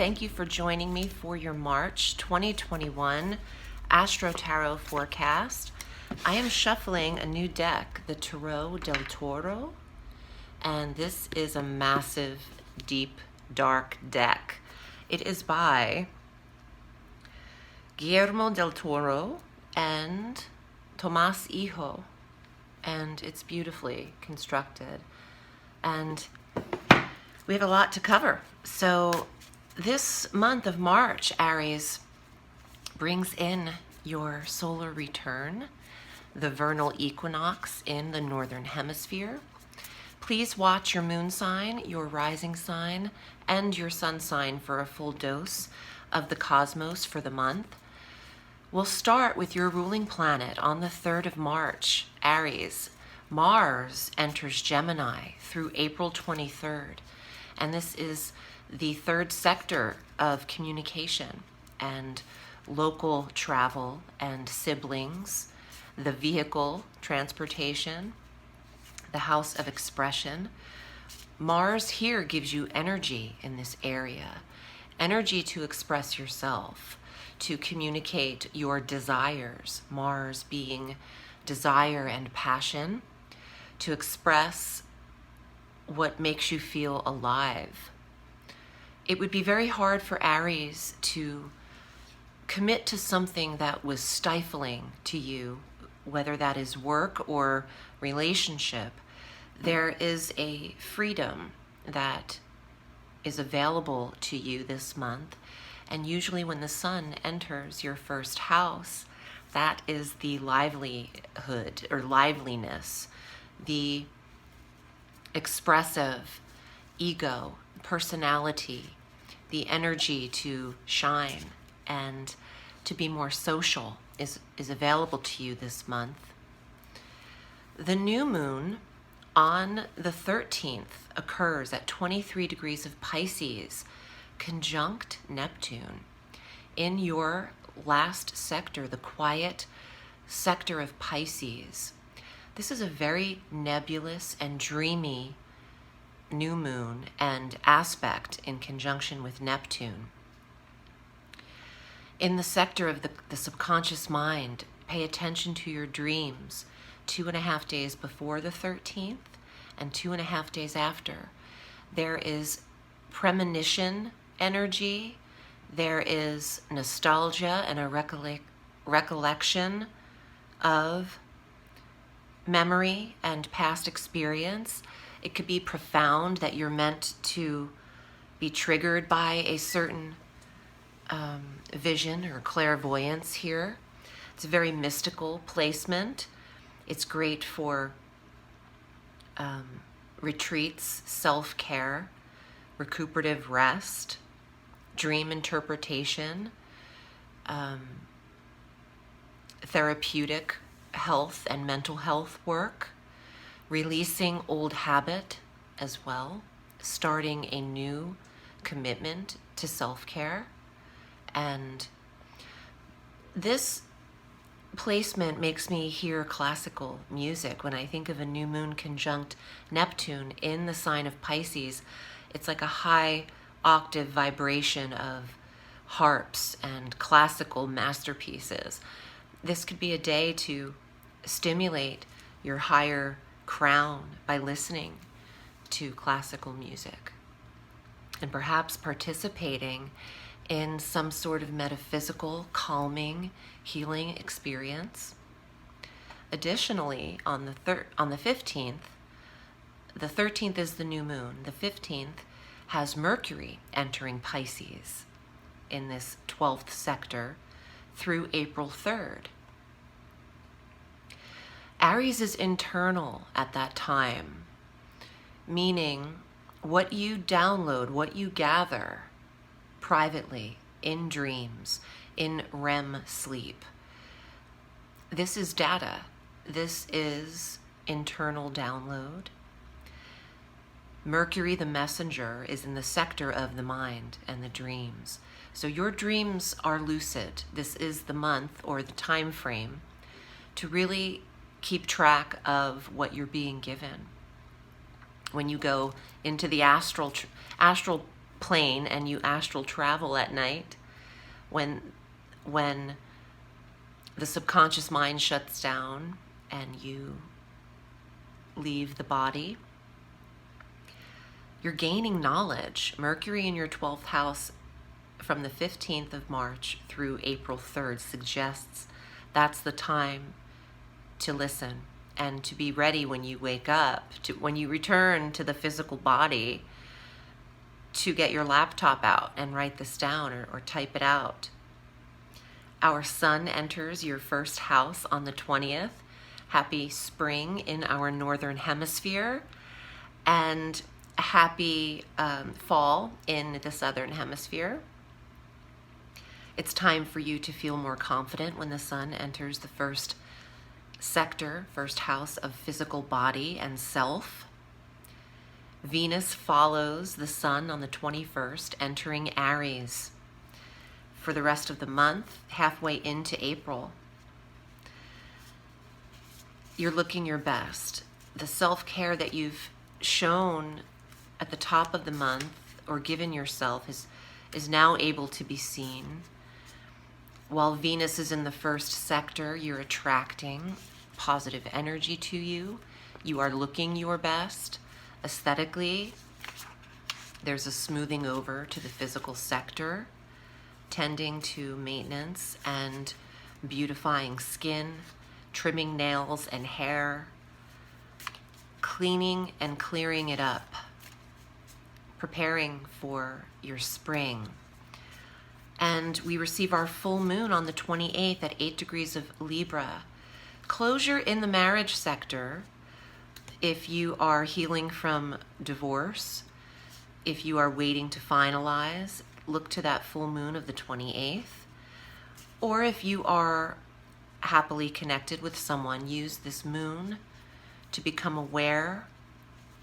Thank you for joining me for your March 2021 Astro Tarot Forecast. I am shuffling a new deck, the Tarot del Toro, and this is a massive, deep, dark deck. It is by Guillermo del Toro and Tomas Hijo, and it's beautifully constructed. And we have a lot to cover. So this month of March, Aries, brings in your solar return, the vernal equinox in the northern hemisphere. Please watch your moon sign, your rising sign, and your sun sign for a full dose of the cosmos for the month. We'll start with your ruling planet on the 3rd of March, Aries. Mars enters Gemini through April 23rd. And this is the third sector of communication and local travel and siblings, the vehicle, transportation, the house of expression. Mars here gives you energy in this area, energy to express yourself, to communicate your desires, Mars being desire and passion, to express what makes you feel alive. It would be very hard for Aries to commit to something that was stifling to you, whether that is work or relationship. There is a freedom that is available to you this month. And usually when the sun enters your first house, that is the livelihood or liveliness, the expressive ego, personality, the energy to shine and to be more social is available to you this month. The new moon on the 13th occurs at 23 degrees of Pisces, conjunct Neptune, in your last sector, the quiet sector of Pisces. This is a very nebulous and dreamy new moon and aspect in conjunction with Neptune. In the sector of the subconscious mind, pay attention to your dreams 2.5 days before the 13th and 2.5 days after. There is premonition energy, there is nostalgia and a recollection of memory and past experience. It could be profound that you're meant to be triggered by a certain vision or clairvoyance here. It's a very mystical placement. It's great for retreats, self-care, recuperative rest, dream interpretation, therapeutic health and mental health work, releasing old habit as well, starting a new commitment to self-care. And this placement makes me hear classical music. When I think of a new moon conjunct Neptune in the sign of Pisces, it's like a high octave vibration of harps and classical masterpieces. This could be a day to stimulate your higher crown by listening to classical music and perhaps participating in some sort of metaphysical, calming, healing experience. Additionally, on the 15th, the 13th is the new moon. The 15th has Mercury entering Pisces in this 12th sector through April 3rd. Aries is internal at that time, meaning what you download, what you gather privately, in dreams, in REM sleep. This is data. This is internal download. Mercury, the messenger, is in the sector of the mind and the dreams. So your dreams are lucid. This is the month or the time frame to really keep track of what you're being given. When you go into the astral plane and you astral travel at night, when the subconscious mind shuts down and you leave the body, you're gaining knowledge. Mercury in your 12th house from the 15th of March through April 3rd suggests that's the time to listen and to be ready when you wake up, when you return to the physical body, to get your laptop out and write this down or type it out. Our sun enters your first house on the 20th. Happy spring in our northern hemisphere, and happy fall in the southern hemisphere. It's time for you to feel more confident when the sun enters the first sector, first house of physical body and self. Venus follows the sun on the 21st, entering Aries for the rest of the month, halfway into April. You're looking your best. The self-care that you've shown at the top of the month or given yourself is now able to be seen. While Venus is in the first sector, you're attracting positive energy to you. You are looking your best. Aesthetically, there's a smoothing over to the physical sector, tending to maintenance and beautifying skin, trimming nails and hair, cleaning and clearing it up, preparing for your spring. And we receive our full moon on the 28th at 8 degrees of Libra. Closure in the marriage sector. If you are healing from divorce, if you are waiting to finalize, look to that full moon of the 28th. Or if you are happily connected with someone, use this moon to become aware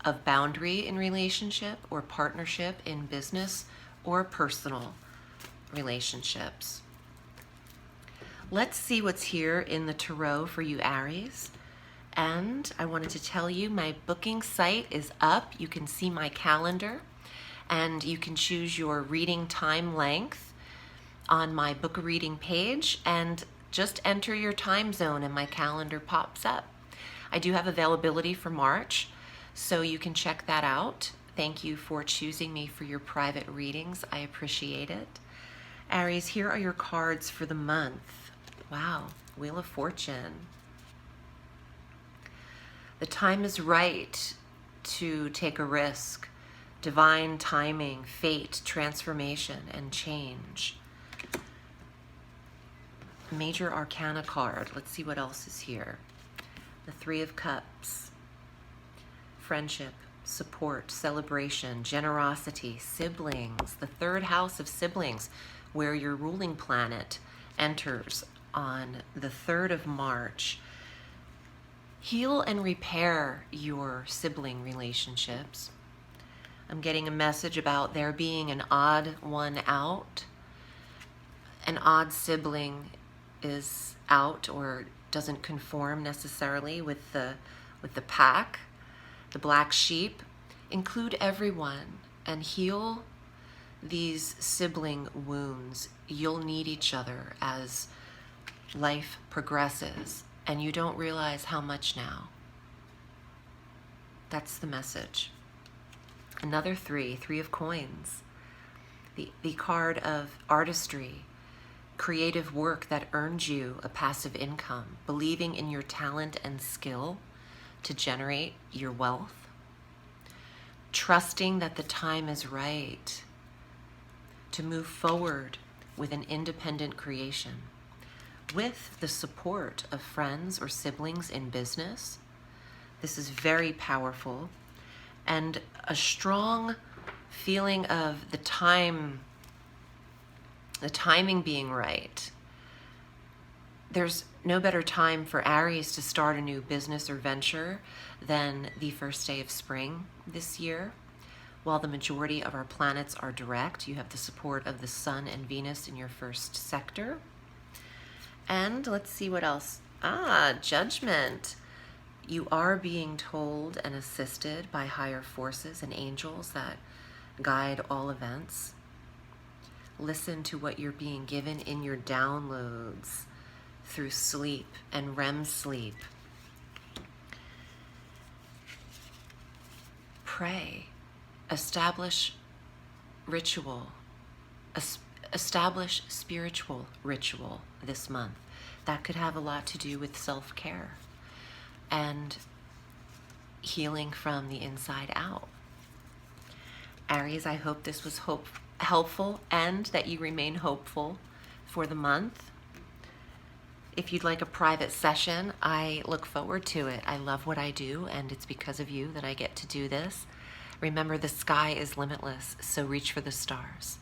of boundary in relationship or partnership in business or personal relationships. Let's see what's here in the tarot for you, Aries. And I wanted to tell you my booking site is up. You can see my calendar and you can choose your reading time length on my book a reading page, and just enter your time zone and my calendar pops up. I do have availability for March, so you can check that out. Thank you for choosing me for your private readings. I appreciate it. Aries, here are your cards for the month. Wow, Wheel of Fortune. The time is right to take a risk. Divine timing, fate, transformation, and change. Major Arcana card. Let's see what else is here. The Three of Cups. Friendship, support, celebration, generosity, siblings. The third house of siblings, where your ruling planet enters on the 3rd of March. Heal and repair your sibling relationships. I'm getting a message about there being an odd one out. An odd sibling is out or doesn't conform necessarily with the pack, the black sheep. Include everyone and heal these sibling wounds. You'll need each other as life progresses, and you don't realize how much now. That's the message. Another three of coins. The card of artistry, creative work that earns you a passive income, believing in your talent and skill to generate your wealth, trusting that the time is right to move forward with an independent creation, with the support of friends or siblings in business. This is very powerful, and a strong feeling of the timing being right. There's no better time for Aries to start a new business or venture than the first day of spring this year. While the majority of our planets are direct, you have the support of the Sun and Venus in your first sector. And let's see what else. Judgment. You are being told and assisted by higher forces and angels that guide all events. Listen to what you're being given in your downloads through sleep and REM sleep. Pray. Establish ritual. Establish spiritual ritual this month. That could have a lot to do with self-care and healing from the inside out. Aries, I hope this was helpful and that you remain hopeful for the month. If you'd like a private session, I look forward to it. I love what I do, and it's because of you that I get to do this. Remember, the sky is limitless, so reach for the stars.